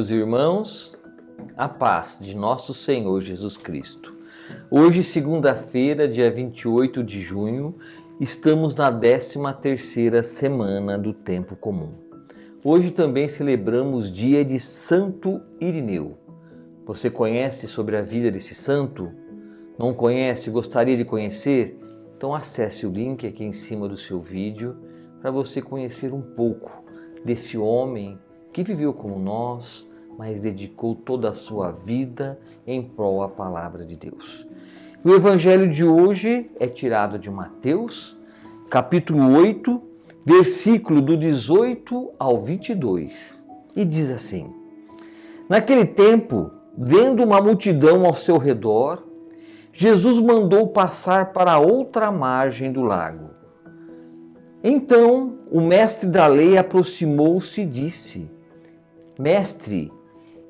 meus irmãos, a paz de nosso Senhor Jesus Cristo. Hoje, segunda-feira, dia 28 de junho, estamos na 13ª semana do Tempo Comum. Hoje também celebramos o dia de Santo Irineu. Você conhece sobre a vida desse santo? Não conhece? Gostaria de conhecer? Então acesse o link aqui em cima do seu vídeo para você conhecer um pouco desse homem que viveu como nós, mas dedicou toda a sua vida em prol da palavra de Deus. O evangelho de hoje é tirado de Mateus, capítulo 8, versículo do 18 ao 22, e diz assim: Naquele tempo, vendo uma multidão ao seu redor, Jesus mandou passar para a outra margem do lago. Então, o mestre da lei aproximou-se e disse: Mestre,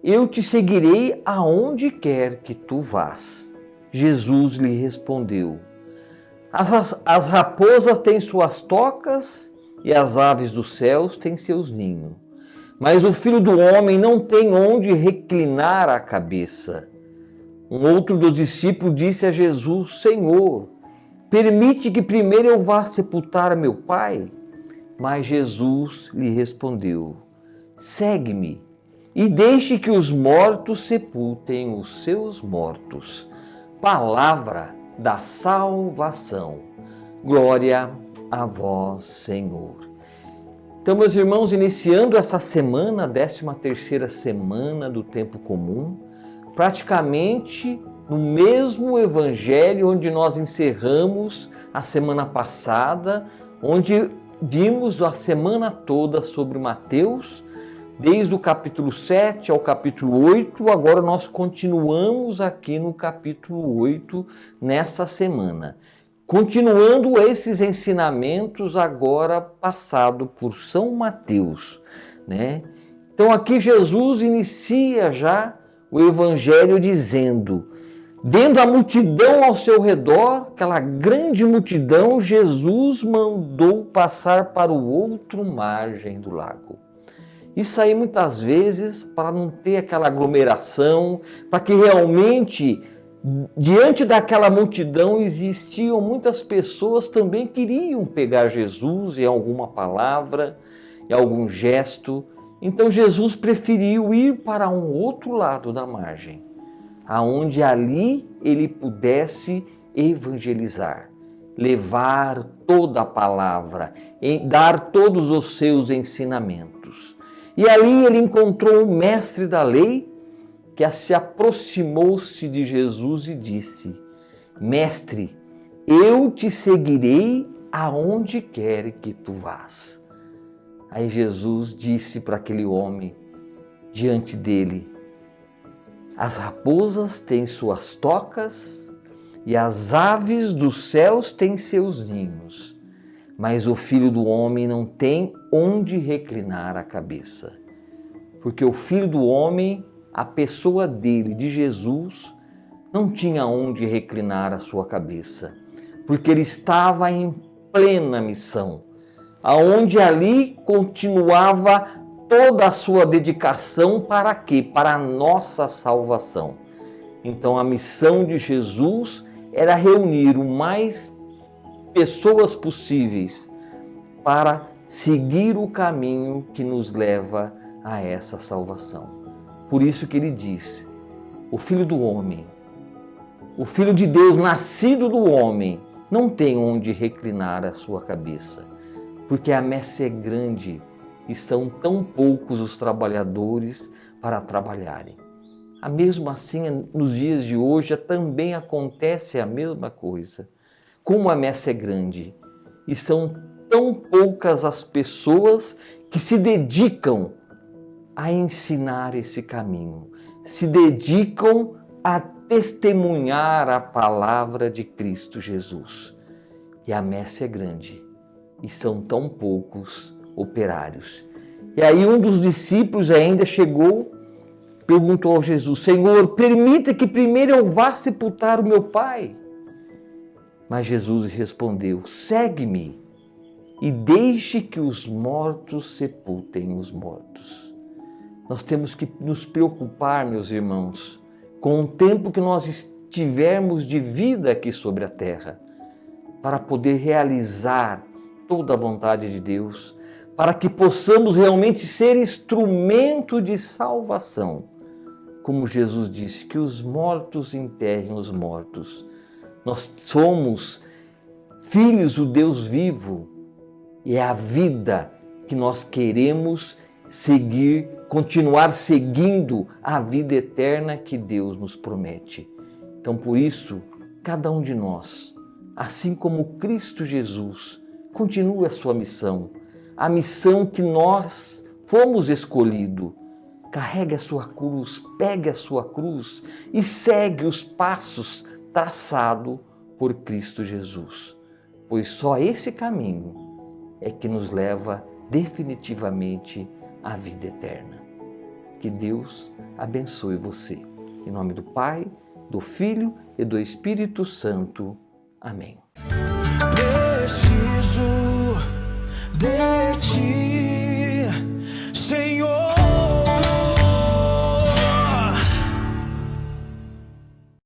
eu te seguirei aonde quer que tu vás. Jesus lhe respondeu: As raposas têm suas tocas e as aves dos céus têm seus ninhos, mas o Filho do Homem não tem onde reclinar a cabeça. Um outro dos discípulos disse a Jesus: Senhor, permite que primeiro eu vá sepultar meu pai? Mas Jesus lhe respondeu: Segue-me e deixe que os mortos sepultem os seus mortos. Palavra da salvação. Glória a vós, Senhor. Então, meus irmãos, iniciando essa semana, a 13ª semana do Tempo Comum, praticamente no mesmo evangelho onde nós encerramos a semana passada, onde vimos a semana toda sobre Mateus, desde o capítulo 7 ao capítulo 8, agora nós continuamos aqui no capítulo 8 nessa semana. Continuando esses ensinamentos agora passado por São Mateus, né? Então aqui Jesus inicia já o evangelho dizendo: vendo a multidão ao seu redor, aquela grande multidão, Jesus mandou passar para o outro margem do lago. Isso aí muitas vezes para não ter aquela aglomeração, para que realmente diante daquela multidão existiam muitas pessoas também que queriam pegar Jesus em alguma palavra, em algum gesto. Então Jesus preferiu ir para um outro lado da margem, aonde ali ele pudesse evangelizar, levar toda a palavra, dar todos os seus ensinamentos. E ali ele encontrou o mestre da lei, que se aproximou-se de Jesus e disse: Mestre, eu te seguirei aonde quer que tu vás. Aí Jesus disse para aquele homem diante dele: As raposas têm suas tocas e as aves dos céus têm seus ninhos, mas o Filho do Homem não tem onde reclinar a cabeça. Porque o Filho do Homem, a pessoa dele, de Jesus, não tinha onde reclinar a sua cabeça, porque ele estava em plena missão, aonde ali continuava toda a sua dedicação para quê? Para a nossa salvação. Então a missão de Jesus era reunir o mais pessoas possíveis para seguir o caminho que nos leva a essa salvação. Por isso que ele diz: o Filho do Homem, o Filho de Deus, nascido do homem, não tem onde reclinar a sua cabeça, porque a messe é grande e são tão poucos os trabalhadores para trabalharem. Mesmo assim, nos dias de hoje também acontece a mesma coisa. Como a messe é grande e são tão poucas as pessoas que se dedicam a ensinar esse caminho, se dedicam a testemunhar a palavra de Cristo Jesus. E a messe é grande e são tão poucos operários. E aí um dos discípulos ainda chegou, perguntou ao Jesus: Senhor, permita que primeiro eu vá sepultar o meu pai. Mas Jesus respondeu: segue-me e deixe que os mortos sepultem os mortos. Nós temos que nos preocupar, meus irmãos, com o tempo que nós tivermos de vida aqui sobre a terra, para poder realizar toda a vontade de Deus, para que possamos realmente ser instrumento de salvação. Como Jesus disse, que os mortos enterrem os mortos. Nós somos filhos do Deus vivo e é a vida que nós queremos seguir, continuar seguindo a vida eterna que Deus nos promete. Então, por isso, cada um de nós, assim como Cristo Jesus, continue a sua missão, a missão que nós fomos escolhidos. Carregue a sua cruz, pegue a sua cruz e segue os passos traçados por Cristo Jesus, pois só esse caminho é que nos leva definitivamente à vida eterna. Que Deus abençoe você. Em nome do Pai, do Filho e do Espírito Santo. Amém. Preciso